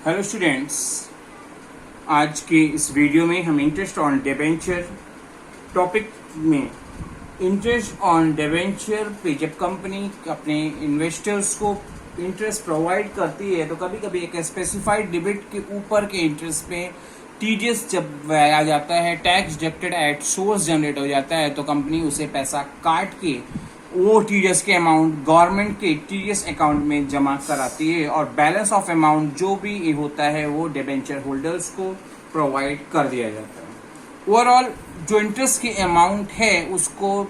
Hello students, आज के इस वीडियो में हम इंटरेस्ट ऑन डिबेंचर टॉपिक में इंटरेस्ट ऑन डिबेंचर पे जब कंपनी अपने इन्वेस्टर्स को इंटरेस्ट प्रोवाइड करती है तो कभी कभी एक स्पेसिफाइड लिमिट के ऊपर के इंटरेस्ट पे टीडीएस जब आ जाता है, tax deducted at source generate हो जाता है तो कंपनी उसे पैसा काट के वो टीडीएस के अमाउंट गवर्नमेंट के टीडीएस अकाउंट में जमा कराती है और बैलेंस ऑफ अमाउंट जो भी होता है वो डिबेंचर होल्डर्स को प्रोवाइड कर दिया जाता है। ओवरऑल जो इंटरेस्ट की अमाउंट है उसको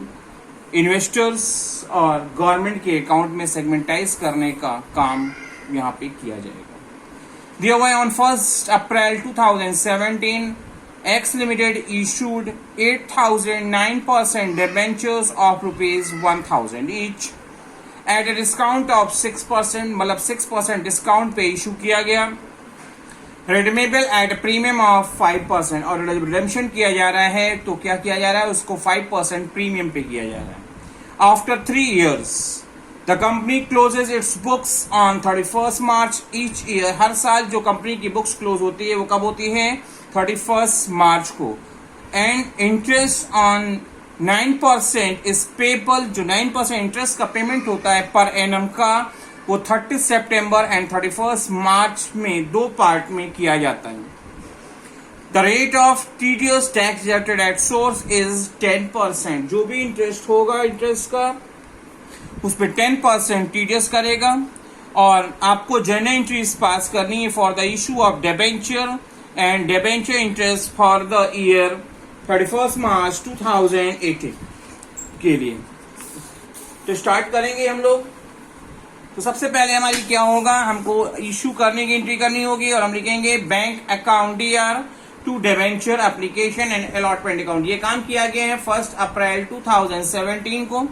इन्वेस्टर्स और गवर्नमेंट के अकाउंट में सेगमेंटाइज करने का काम यहाँ पे किया जाएगा। Thereby on 1st April 2017, X Limited issued 8,009% debentures of rupees 1,000 each at a discount of 6%, मतलब 6% डिस्काउंट पे इशू किया गया, redeemable at a premium of 5%। और जब रिडेम्पशन किया जा रहा है तो क्या किया जा रहा है, उसको 5% प्रीमियम पे किया जा रहा है। After 3 years The company closes its books on 31st March each year। हर साल जो कंपनी की बुक्स क्लोज होती है वो कब होती है, 31st मार्च को। And interest on 9% is payable, जो 9% इंटरेस्ट का पेमेंट होता है पर एनम का, वो 30 सितंबर एंड 31st मार्च में दो पार्ट में किया जाता है। The rate of TDS tax deducted at source is 10%। जो भी इंटरेस्ट होगा इंटरेस्ट का उस पर 10% टीडीएस करेगा और आपको जर्नल एंट्रीज पास करनी है for the issue of debenture and debenture interest for the year 31 मार्च 2018 के लिए। तो स्टार्ट करेंगे हम लोग। तो सबसे पहले हमारी क्या होगा, हमको इशू करने की एंट्री करनी होगी और हम लिखेंगे bank account DR to debenture application and allotment account. ये काम किया गया है 1 अप्रैल 2017 को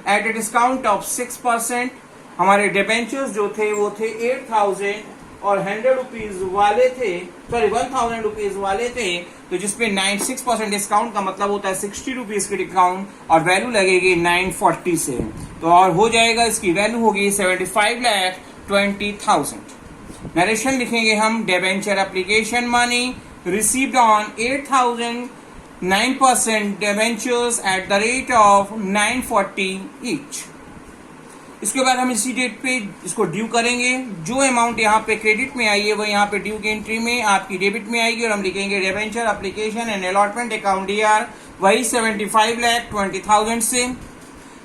एट ए डिस्काउंट ऑफ 6%। हमारे डिबेंचर्स जो थे वो थे 8,000 और 100 रुपीज वाले थे, सॉरी 1,000 रुपीज वाले थे, तो जिसपे 96% डिस्काउंट का मतलब होता है 60 रुपीज की डिस्काउंट और वैल्यू लगेगी 940 से, तो और हो जाएगा इसकी वैल्यू होगी 75,20,000। नरेशन लिखेंगे हम, debenture application money received on 8,000 9% debentures at the rate of 940 each। इसके बाद हम इसी डेट पे इसको ड्यू करेंगे। जो अमाउंट यहाँ पे क्रेडिट में आई है वो यहाँ पे ड्यू की एंट्री में आपकी डेबिट में आएगी और हम लिखेंगे debenture application and allotment account DR, वही 75,20,000 से।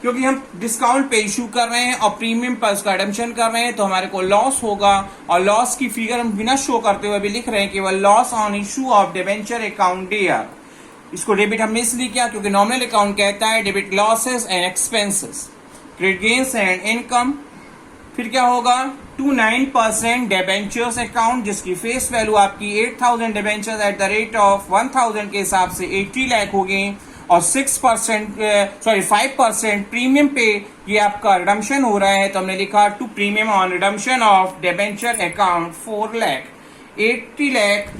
क्योंकि हम डिस्काउंट पे इशू कर रहे हैं और प्रीमियम पर उसका रिडेम्पशन कर रहे हैं तो हमारे को लॉस होगा और लॉस की फिगर हम बिना शो करते हुए भी लिख रहे हैं केवल loss on issue of debenture account DR. इसको डेबिट हमने इसलिए किया क्योंकि नॉमिनल अकाउंट कहता है debit losses and expenses, credit gains and income. फिर क्या होगा, 29% डिबेंचर्स अकाउंट जिसकी फेस वैल्यू आपकी 8,000 debentures at the rate of 1,000 के हिसाब से 80 लाख होगी और 5% प्रीमियम पे ये आपका रिडम्पशन हो रहा है तो हमने लिखा to premium on redemption of debenture account 4 lakh. 80 lakh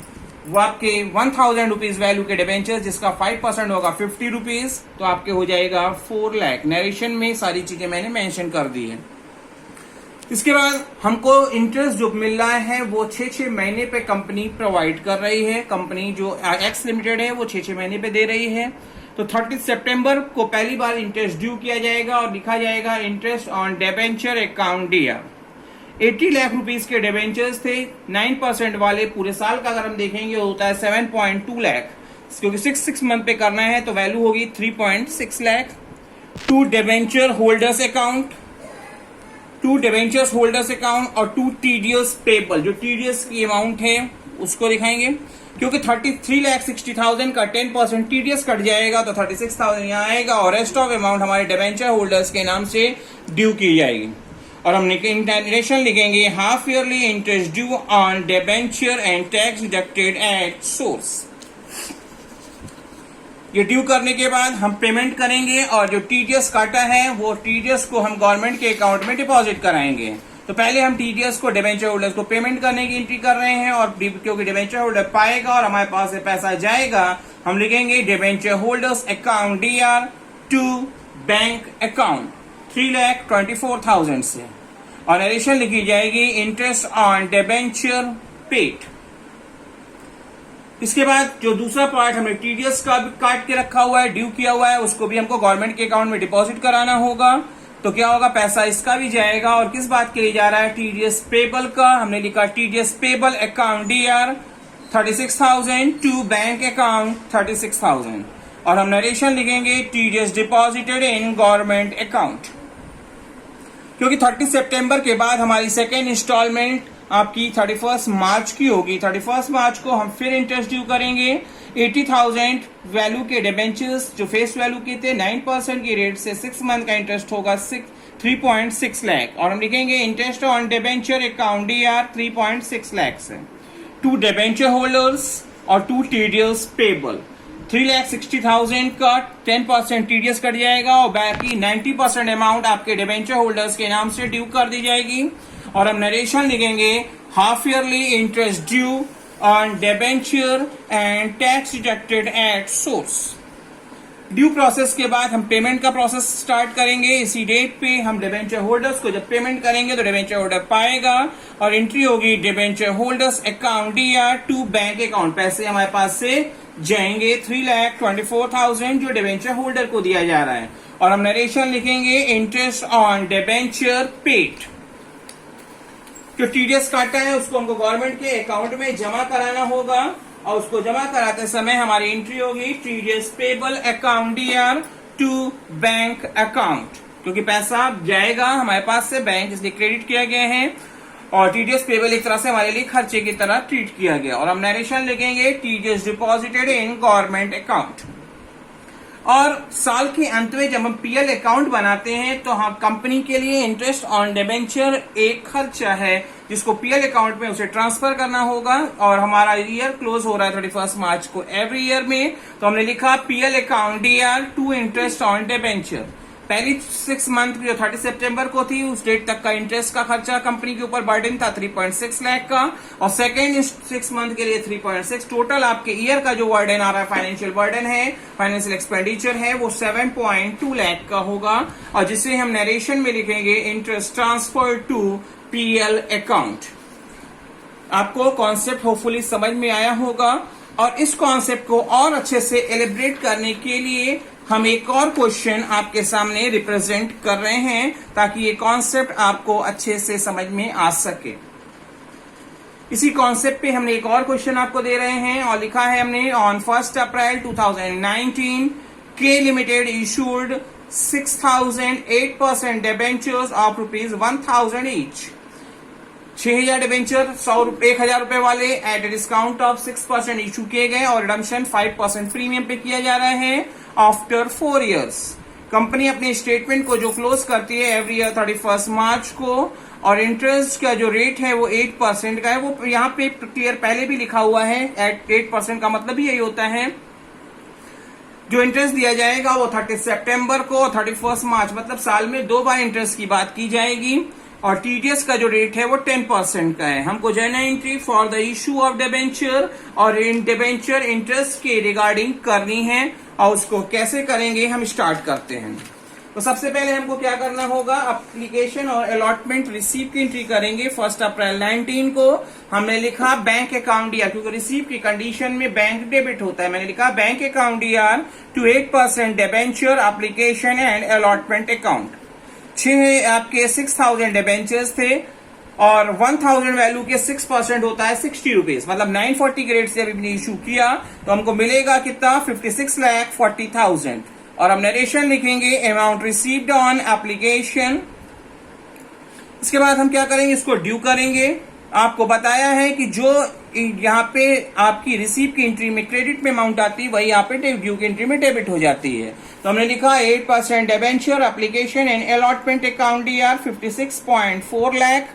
वो आपके 1,000 रुपीज वैल्यू के डिबेंचर जिसका 5% होगा 50 रुपीज, तो आपके हो जाएगा 4 लाख। नरेशन में सारी चीजें मैंने मेंशन कर दी है। इसके बाद हमको इंटरेस्ट जो मिल रहा है वो 6-6 महीने पे कंपनी प्रोवाइड कर रही है। कंपनी जो एक्स लिमिटेड है वो 6-6 महीने पे दे रही है। तो 30 सितंबर को पहली बार इंटरेस्ट ड्यू किया जाएगा और लिखा जाएगा interest on debenture account DR. 80 lakh rupees के डिबेंचर्स थे, 9% वाले पूरे साल का अगर हम देखेंगे होता है 7.2 लाख, क्योंकि 6 मंथ पे करना है तो वैल्यू होगी 3.6 lakh. To debenture holders account, और टू टीडीएस पेबल, जो टीडीएस की अमाउंट है उसको दिखाएंगे क्योंकि 33,60,000 का 10% टीडीएस कट जाएगा तो 36,000 यहाँ आएगा और रेस्ट ऑफ अमाउंट हमारे डिबेंचर होल्डर्स के नाम से ड्यू की जाएगी। और हम इंटरनेशन लिखेंगे half yearly interest due on debenture and tax deducted at source. ये ड्यू करने के बाद हम पेमेंट करेंगे और जो टीडीएस काटा है वो टीडीएस को हम गवर्नमेंट के अकाउंट में डिपॉजिट कराएंगे। तो पहले हम टीडीएस को डिबेंचर होल्डर्स को पेमेंट करने की एंट्री कर रहे हैं और क्योंकि डिबेंचर होल्डर पाएगा और हमारे पास से पैसा जाएगा, हम लिखेंगे debenture holders account DR to bank account 3,24,000 से और नरेशन लिखी जाएगी इंटरेस्ट ऑन डिबेंचर पेड। इसके बाद जो दूसरा पार्ट हमने टीडीएस का भी काट के रखा हुआ है, ड्यू किया हुआ है, उसको भी हमको गवर्नमेंट के अकाउंट में डिपॉजिट कराना होगा। तो क्या होगा, पैसा इसका भी जाएगा। और किस बात के लिए जा रहा है, टीडीएस पेबल का। हमने लिखा TDS payable account DR 36,000 to bank account 36,000। और हम नरेशन लिखेंगे TDS deposited in government account, क्योंकि 30 सितंबर के बाद हमारी सेकेंड इंस्टॉलमेंट आपकी 31 मार्च की होगी। 31 मार्च को हम फिर इंटरेस्ट ड्यू करेंगे 80,000 वैल्यू के डिबेंचर्स जो फेस वैल्यू के थे 9% की रेट से 6 मंथ का इंटरेस्ट होगा 3.6 लाख। और हम लिखेंगे interest on debenture account DR 3.6 lakh से टू डिबेंचर होल्डर्स और टू टीडीएस पेबल। 3,60,000 का 10% टीडीएस कट जाएगा और बाकी 90% अमाउंट आपके डिबेंचर होल्डर्स के नाम से ड्यू कर दी जाएगी। और हम नरेशन लिखेंगे half yearly interest due on debenture and tax deducted at source. Due process के बाद हम पेमेंट का प्रोसेस स्टार्ट करेंगे। इसी डेट पे हम डिबेंचर होल्डर्स को जब पेमेंट करेंगे तो डिबेंचर होल्डर पाएगा और एंट्री होगी debenture holders account DR to bank account. पैसे हमारे पास से जाएंगे 3,24,000 जो डिबेंचर होल्डर को दिया जा रहा है। और हम नरेशन लिखेंगे इंटरेस्ट ऑन डिबेंचर पेड। जो टीडीएस काटा है उसको हमको गवर्नमेंट के अकाउंट में जमा कराना होगा और उसको जमा कराते समय हमारी एंट्री होगी TDS payable account DR to bank account, क्योंकि पैसा जाएगा हमारे पास से बैंक इसलिए क्रेडिट किया गया है और टीडीएस पेबल एक तरह से हमारे लिए खर्चे की तरह ट्रीट किया गया। और हम नरेशन लिखेंगे TDS deposited in government account. और साल के अंत में जब हम पीएल अकाउंट बनाते हैं तो हम कंपनी के लिए इंटरेस्ट ऑन डिबेंचर एक खर्चा है जिसको पीएल अकाउंट में उसे ट्रांसफर करना होगा। और हमारा ईयर क्लोज हो रहा है 31 मार्च को एवरी ईयर में, तो हमने लिखा PL account DR to interest on debenture. पहली 6 मंथ जो 30 सितंबर को थी उस डेट तक का इंटरेस्ट का खर्चा कंपनी के ऊपर बर्डन था 3.6 लाख का और सेकेंड 6 मंथ के लिए 3.6। टोटल आपके ईयर का जो बर्डन आ रहा है, फाइनेंशियल बर्डन है, फाइनेंशियल एक्सपेंडिचर है, वो 7.2 लाख का होगा और जिसे हम नरेशन में लिखेंगे interest transfer to PL account. आपको कॉन्सेप्ट होपफुली समझ में आया होगा और इस कॉन्सेप्ट को और अच्छे से एलिब्रेट करने के लिए हम एक और क्वेश्चन आपके सामने रिप्रेजेंट कर रहे हैं ताकि ये कॉन्सेप्ट आपको अच्छे से समझ में आ सके। इसी कॉन्सेप्ट पे हमने एक और क्वेश्चन आपको दे रहे हैं और लिखा है हमने ऑन 1 अप्रैल 2019 के limited issued 6,008% debentures of ₹1,000 each. 6,000 debenture 1,000 रुपए वाले at a discount of 6% issue किए गए और रिडम्पशन 5% प्रीमियम पे किया जा रहा है आफ्टर 4 इयर्स। कंपनी अपनी स्टेटमेंट को जो क्लोज करती है एवरी ईयर 31 मार्च को और इंटरेस्ट का जो रेट है वो 8% का है। वो यहाँ पे क्लियर पहले भी लिखा हुआ है एट 8% का मतलब ही यही होता है जो इंटरेस्ट दिया जाएगा वो 30 सितंबर को 31 मार्च मतलब साल में 2 बार इंटरेस्ट की बात की जाएगी और टीडीएस का जो रेट है वो 10% का है। हमको journal entry for the issue of debenture और इन डिबेंचर इंटरेस्ट के रिगार्डिंग करनी है और उसको कैसे करेंगे हम स्टार्ट करते हैं। तो सबसे पहले हमको क्या करना होगा, एप्लीकेशन और अलॉटमेंट रिसीव की एंट्री करेंगे 1 अप्रैल 19 को। हमने लिखा बैंक अकाउंट डीआर, क्योंकि रिसीव की कंडीशन में बैंक डेबिट होता है, मैंने लिखा bank account DR to 8% debenture application and allotment account. 6,000 debentures थे और 1,000 वैल्यू के 6% होता है 60 रुपीज, मतलब 940 के रेट से अभी हमने इशू किया तो हमको मिलेगा कितना 56,40,000। और हम नरेशन लिखेंगे अमाउंट रिसीव्ड ऑन एप्लीकेशन। इसके बाद हम क्या करेंगे, इसको ड्यू करेंगे। आपको बताया है कि जो यहाँ पे आपकी रिसीव की एंट्री में क्रेडिट में अमाउंट आती है वही यहाँ पे ड्यू की एंट्री में डेबिट हो जाती है। तो हमने लिखा 8% debenture application and allotment account DR 56.4 lakh,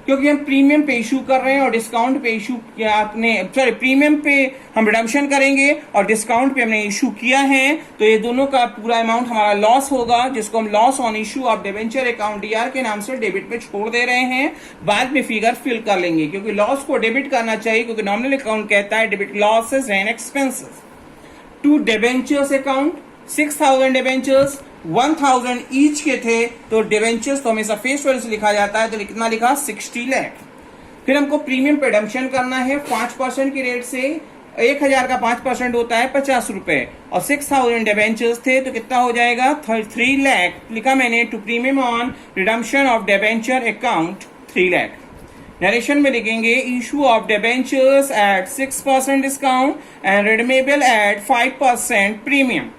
क्योंकि हम प्रीमियम पे इशू कर रहे हैं और डिस्काउंट पे इशू प्रीमियम पे हम रिडम्पशन करेंगे और डिस्काउंट पे हमने इशू किया है तो ये दोनों का पूरा अमाउंट हमारा लॉस होगा, जिसको हम loss on issue of debenture account DR के नाम से डेबिट पे छोड़ दे रहे हैं। बाद में फिगर फिल कर लेंगे क्योंकि लॉस को डेबिट करना चाहिए, क्योंकि नॉमिनल अकाउंट कहता है debit losses and expenses. To debentures account 6,000 debentures 1,000 each के थे तो डिबेंचर्स तो हमेशा फेस वैल्यू से लिखा जाता है, तो कितना लिखा 60 लाख। फिर हमको प्रीमियम पे रिडम्पशन करना है 5% की रेट से। 1000 का 5% होता है 50 रुपए, और 6000 डिबेंचर्स थे तो कितना हो जाएगा 3 लाख लिखा मैंने। To premium on redemption of debenture account 3 lakh. Narration में लिखेंगे issue of debentures at 6% discount and redeemable at 5% premium.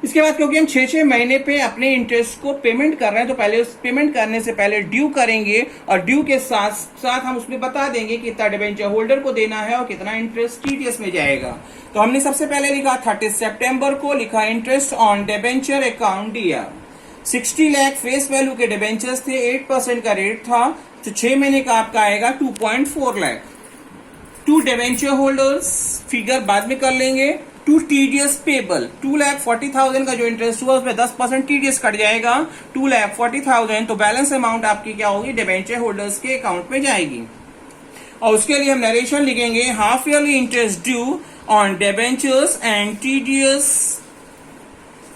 इसके बाद क्योंकि हम 6 महीने पे अपने इंटरेस्ट को पेमेंट कर रहे हैं तो पहले उस पेमेंट करने से पहले ड्यू करेंगे, और ड्यू के साथ साथ हम उसमें बता देंगे कि कितना डिबेंचर होल्डर को देना है और कितना इंटरेस्ट टीडीएस में जाएगा। तो हमने सबसे पहले लिखा 30 सितंबर को लिखा इंटरेस्ट ऑन डिबेंचर अकाउंट दिया 60 लाख फेस वैल्यू के डिबेंचर्स थे, 8% का रेट था, तो 6 महीने का आपका आएगा 2.4 lakh. To debenture holders figure बाद में कर लेंगे। टू टीडीएस पेबल 2,40,000 का जो इंटरेस्ट हुआ उसमें 10% टीडीएस कट जाएगा 2,40,000, तो बैलेंस अमाउंट आपकी क्या होगी डिबेंचर होल्डर्स के अकाउंट में जाएगी। और उसके लिए हम नरेशन लिखेंगे half yearly interest due on debentures and TDS.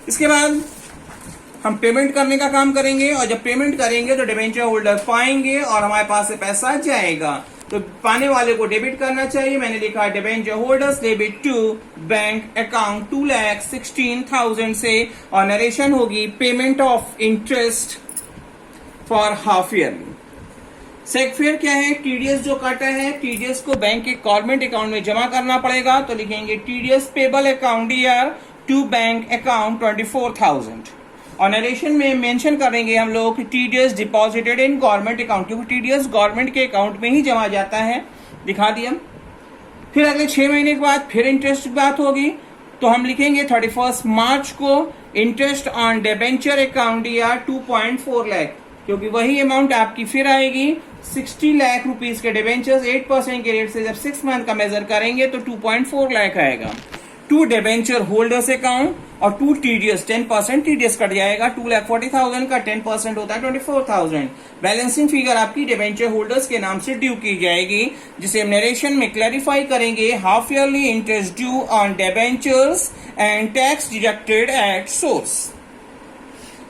इसके बाद हम पेमेंट करने का काम करेंगे, और जब पेमेंट करेंगे तो डिबेंचर होल्डर पाएंगे और हमारे पास से पैसा जाएगा। तो पाने वाले को डेबिट करना चाहिए। मैंने लिखा debenture holders debit to bank account 2,16,000 से, और नरेशन होगी payment of interest for half yearly. सेक फेयर क्या है, टीडीएस जो काटा है टीडीएस को बैंक के गवर्नमेंट अकाउंट में जमा करना पड़ेगा, तो लिखेंगे TDS payable account year to bank account 24,000। और नरेशन में मेंशन करेंगे हम लोग TDS deposited in government account, क्योंकि टीडीएस गवर्नमेंट के अकाउंट में ही जमा जाता है, दिखा दिया। फिर अगले 6 महीने के बाद फिर इंटरेस्ट की बात होगी, तो हम लिखेंगे 31 मार्च को इंटरेस्ट ऑन डिबेंचर अकाउंट या 2.4 लाख, क्योंकि वही अमाउंट आपकी फिर आएगी 60 लाख रुपीज के डिबेंचर्स 8% के रेट से जब 6 मंथ का मेजर करेंगे तो 2.4 लाख आएगा। टू डिबेंचर होल्डर्स अकाउंट और टू टीडीएस 10% टीडीएस कट जाएगा। 2,40,000 का 10% होता है 24,000। बैलेंसिंग फिगर आपकी डिबेंचर होल्डर्स के नाम से ड्यू की जाएगी, जिसे हम नरेशन में क्लैरिफाई करेंगे half yearly interest due on debentures and tax deducted at source.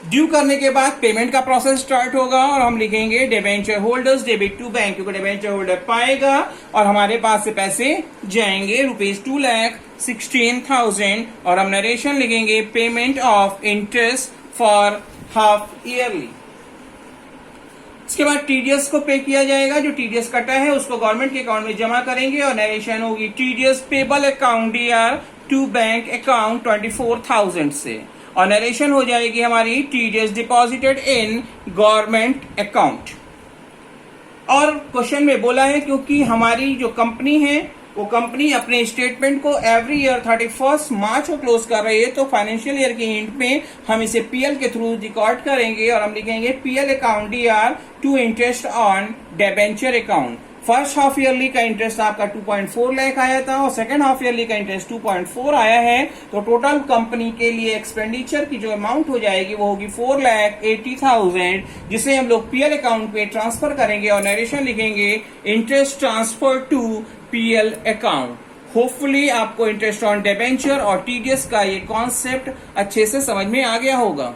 Due करने के बाद पेमेंट का प्रोसेस स्टार्ट होगा, और हम लिखेंगे debenture holders debit to bank, क्योंकि डिबेंचर होल्डर पाएगा और हमारे पास से पैसे जाएंगे ₹2,16,000, और हम नरेशन लिखेंगे payment of interest for half yearly. इसके बाद टीडीएस को पे किया जाएगा, जो टीडीएस कटा है उसको गवर्नमेंट के अकाउंट में जमा करेंगे, और नरेशन होगी TDS payable account year to bank account 24,000 से, और नरेशन हो जाएगी हमारी TDS deposited in government account. और क्वेश्चन में बोला है क्योंकि हमारी जो कंपनी है वो कंपनी अपने स्टेटमेंट को एवरी ईयर 31 मार्च को क्लोज कर रही है, तो फाइनेंशियल ईयर की हिंट में हम इसे पीएल के थ्रू रिकॉर्ड करेंगे, और हम लिखेंगे PL account DR to interest on debenture account. First half yearly का इंटरेस्ट आपका 2.4 लाख आया था और सेकंड हाफ ईयरली का इंटरेस्ट 2.4 आया है, तो टोटल कंपनी के लिए एक्सपेंडिचर की जो अमाउंट हो जाएगी वो होगी 4,80,000, जिसे हम लोग पीएल अकाउंट पे ट्रांसफर करेंगे, और नरेशन लिखेंगे interest transfer to PL account. Hopefully आपको इंटरेस्ट ऑन डिबेंचर और टीडीएस का ये कॉन्सेप्ट अच्छे से समझ में आ गया होगा।